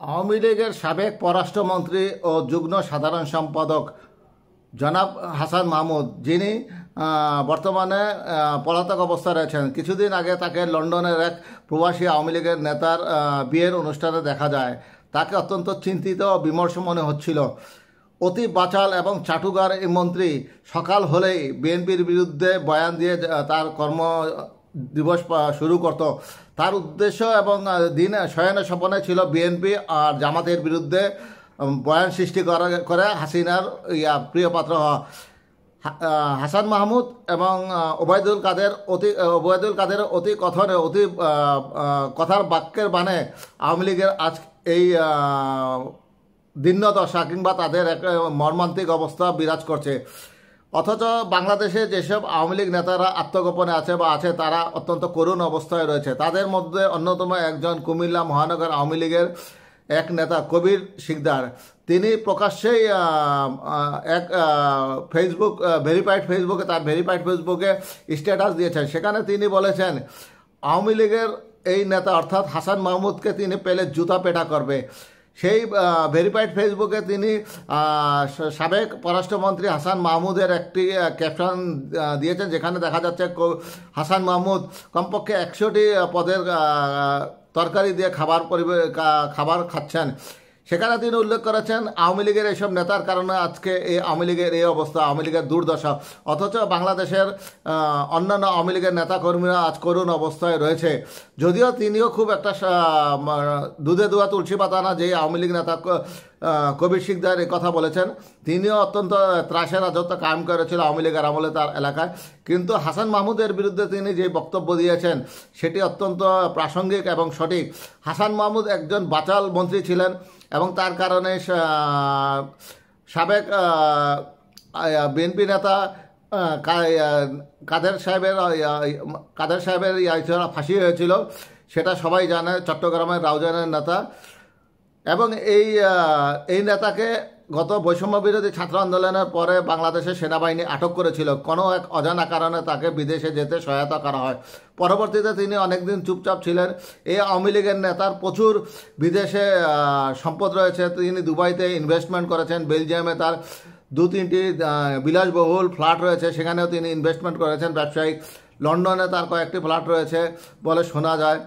আওয়ামী লীগের সাবেক পররাষ্ট্রমন্ত্রী ও যুগ্ম সাধারণ সম্পাদক জনাব হাসান মাহমুদ, যিনি বর্তমানে পলাতক অবস্থায় রয়েছেন, কিছুদিন আগে তাকে লন্ডনের এক প্রবাসী আওয়ামী লীগের নেতার বিয়ের অনুষ্ঠানে দেখা যায়। তাকে অত্যন্ত চিন্তিত ও বিমর্ষ মনে হচ্ছিল। অতি বাচাল এবং চাটুকার এই মন্ত্রী সকাল হলেই বিএনপির বিরুদ্ধে বয়ান দিয়ে তার কর্ম দিবস শুরু করত। তার উদ্দেশ্য এবং দিন শয়নে স্বপনে ছিল বিএনপি আর জামাতের বিরুদ্ধে বয়ান সৃষ্টি করে হাসিনার প্রিয় পাত্র হওয়া। হাসান মাহমুদ এবং ওবায়দুল কাদের অতি কথনে অতি কথার বাক্যের বানে আওয়ামী লীগের আজ এই দীর্ণদশা কিংবা তাদের এক মর্মান্তিক অবস্থা বিরাজ করছে। অথচ বাংলাদেশে যেসব আওয়ামী লীগ নেতারা আত্মগোপনে আছে তারা অত্যন্ত করুণ অবস্থায় রয়েছে। তাদের মধ্যে অন্যতম একজন কুমিল্লা মহানগর আওয়ামী লীগের এক নেতা কবির শিকদার। তিনি প্রকাশ্যেই এক তার ভেরিফাইড ফেসবুকে স্ট্যাটাস দিয়েছেন। সেখানে তিনি বলেছেন, আওয়ামী লীগের এই নেতা অর্থাৎ হাসান মাহমুদকে তিনি পেলে জুতা পেটা করবে। সেই ভেরিফাইড ফেসবুকে তিনি সাবেক পররাষ্ট্রমন্ত্রী হাসান মাহমুদের একটি ক্যাপশন দিয়েছেন, যেখানে দেখা যাচ্ছে হাসান মাহমুদ কমপক্ষে 100টি পদের তরকারি দিয়ে খাবার খাচ্ছেন। সেখানে তিনি উল্লেখ করেছেন আওয়ামী লীগের এইসব নেতার কারণে আজকে এই আওয়ামী লীগের এই অবস্থা, আওয়ামী লীগের দুর্দশা। অথচ বাংলাদেশের অন্যান্য আওয়ামী লীগের নেতাকর্মীরা আজ করুণ অবস্থায় রয়েছে। যদিও তিনিও খুব একটা দুধে দুয়া তুলসী পাতা না, যে আওয়ামী লীগ নেতা কবির শিকদার এই কথা বলেছেন। তিনিও অত্যন্ত ত্রাসের রাজত্ব কায়েম করেছিল আওয়ামী লীগের আমলে তার এলাকায়। কিন্তু হাসান মাহমুদের বিরুদ্ধে তিনি যে বক্তব্য দিয়েছেন সেটি অত্যন্ত প্রাসঙ্গিক এবং সঠিক। হাসান মাহমুদ একজন বাচাল মন্ত্রী ছিলেন এবং তার কারণে সাবেক বিএনপি নেতা কাদের সাহেবের ফাঁসি হয়েছিল, সেটা সবাই জানে, চট্টগ্রামের রাউজানের নেতা। এবং এই নেতাকে গত বৈষম্য বিরোধী ছাত্র আন্দোলনের পরে বাংলাদেশের সেনাবাহিনী আটক করেছিল। কোনো এক অজানা কারণে তাকে বিদেশে যেতে সহায়তা করা হয়। পরবর্তীতে তিনি অনেকদিন চুপচাপ ছিলেন। এই আওয়ামী লীগের নেতার প্রচুর বিদেশে সম্পদ রয়েছে। তিনি দুবাইতে ইনভেস্টমেন্ট করেছেন, বেলজিয়ামে তার 2-3টি বিলাসবহুল ফ্ল্যাট রয়েছে, সেখানেও তিনি ইনভেস্টমেন্ট করেছেন ব্যবসায়িক। লন্ডনে তার কয়েকটি ফ্ল্যাট রয়েছে বলে শোনা যায়।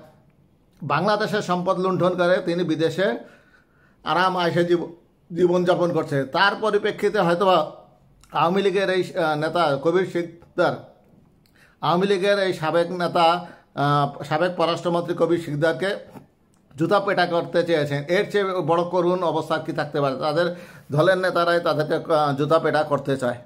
বাংলাদেশের সম্পদ লুণ্ঠন করে তিনি বিদেশে আরাম আয়েশে জীবনযাপন করছে। তার পরিপ্রেক্ষিতে হয়তোবা আওয়ামী লীগের এই নেতা কবির শিকদার, আওয়ামী লীগের এই সাবেক পররাষ্ট্রমন্ত্রী কবির শিকদারকে জুতা পেটা করতে চেয়েছেন। এর চেয়ে বড় করুণ অবস্থা কি থাকতে পারে? তাদের দলের নেতারাই তাদেরকে জুতা পেটা করতে চায়।